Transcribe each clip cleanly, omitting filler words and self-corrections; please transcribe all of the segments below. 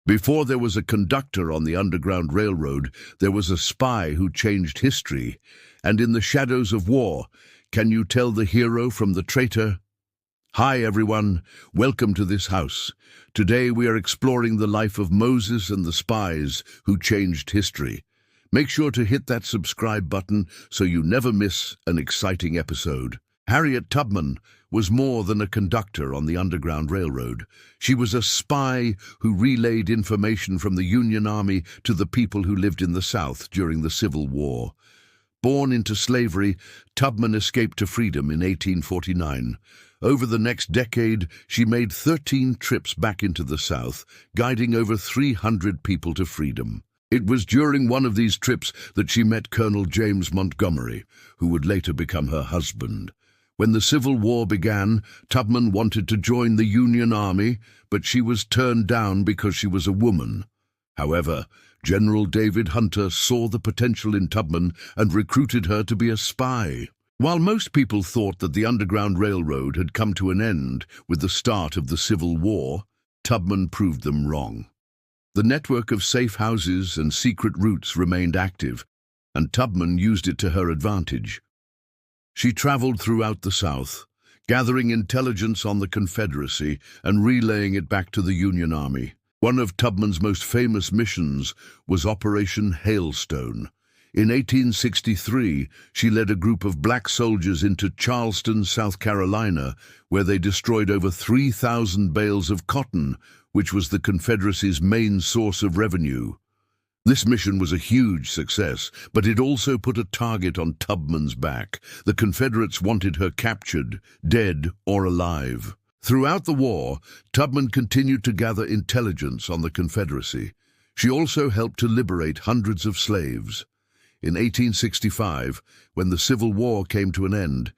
Before there was a conductor on the Underground Railroad, there was a spy who changed history. And in the shadows of war, can you tell the hero from the traitor? Hi everyone, welcome to this house. Today we are exploring the life of Moses and the spies who changed history. Make sure to hit that subscribe button so you never miss an exciting episode. Harriet Tubman was more than a conductor on the Underground Railroad. She was a spy who relayed information from the Union Army to the people who lived in the South during the Civil War. Born into slavery, Tubman escaped to freedom in 1849. Over the next decade, she made 13 trips back into the South, guiding over 300 people to freedom. It was during one of these trips that she met Colonel James Montgomery, who would later become her husband. When the Civil War began, Tubman wanted to join the Union Army, but she was turned down because she was a woman. However, General David Hunter saw the potential in Tubman and recruited her to be a spy. While most people thought that the Underground Railroad had come to an end with the start of the Civil War, Tubman proved them wrong. The network of safe houses and secret routes remained active, and Tubman used it to her advantage. She traveled throughout the South, gathering intelligence on the Confederacy and relaying it back to the Union Army. One of Tubman's most famous missions was Operation Hailstone. In 1863, she led a group of black soldiers into Charleston, South Carolina, where they destroyed over 3,000 bales of cotton, which was the Confederacy's main source of revenue. This mission was a huge success, but it also put a target on Tubman's back. The Confederates wanted her captured, dead or alive. Throughout the war, Tubman continued to gather intelligence on the Confederacy. She also helped to liberate hundreds of slaves. In 1865, when the Civil War came to an end,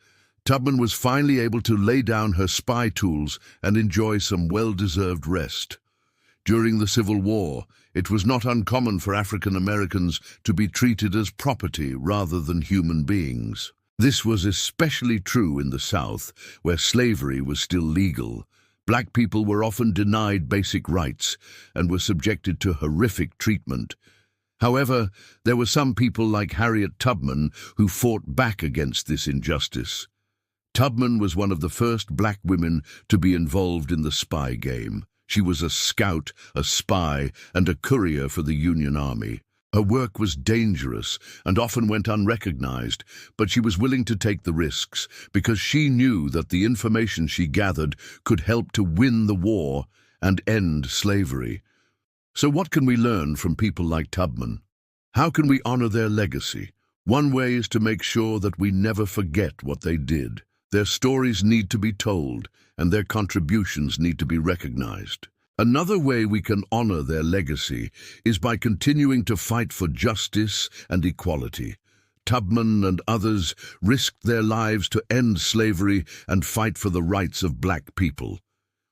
Tubman was finally able to lay down her spy tools and enjoy some well-deserved rest. During the Civil War, it was not uncommon for African Americans to be treated as property rather than human beings. This was especially true in the South, where slavery was still legal. Black people were often denied basic rights and were subjected to horrific treatment. However, there were some people like Harriet Tubman who fought back against this injustice. Tubman was one of the first black women to be involved in the spy game. She was a scout, a spy, and a courier for the Union Army. Her work was dangerous and often went unrecognized, but she was willing to take the risks because she knew that the information she gathered could help to win the war and end slavery. So what can we learn from people like Tubman? How can we honor their legacy? One way is to make sure that we never forget what they did. Their stories need to be told, and their contributions need to be recognized. Another way we can honor their legacy is by continuing to fight for justice and equality. Tubman and others risked their lives to end slavery and fight for the rights of black people.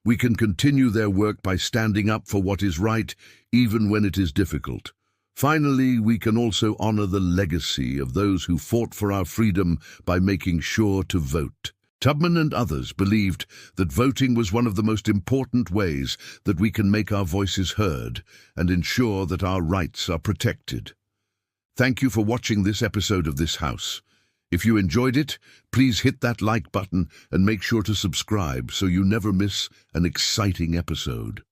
We can continue their work by standing up for what is right, even when it is difficult. Finally, we can also honor the legacy of those who fought for our freedom by making sure to vote. Tubman and others believed that voting was one of the most important ways that we can make our voices heard and ensure that our rights are protected. Thank you for watching this episode of This House. If you enjoyed it, please hit that like button and make sure to subscribe so you never miss an exciting episode.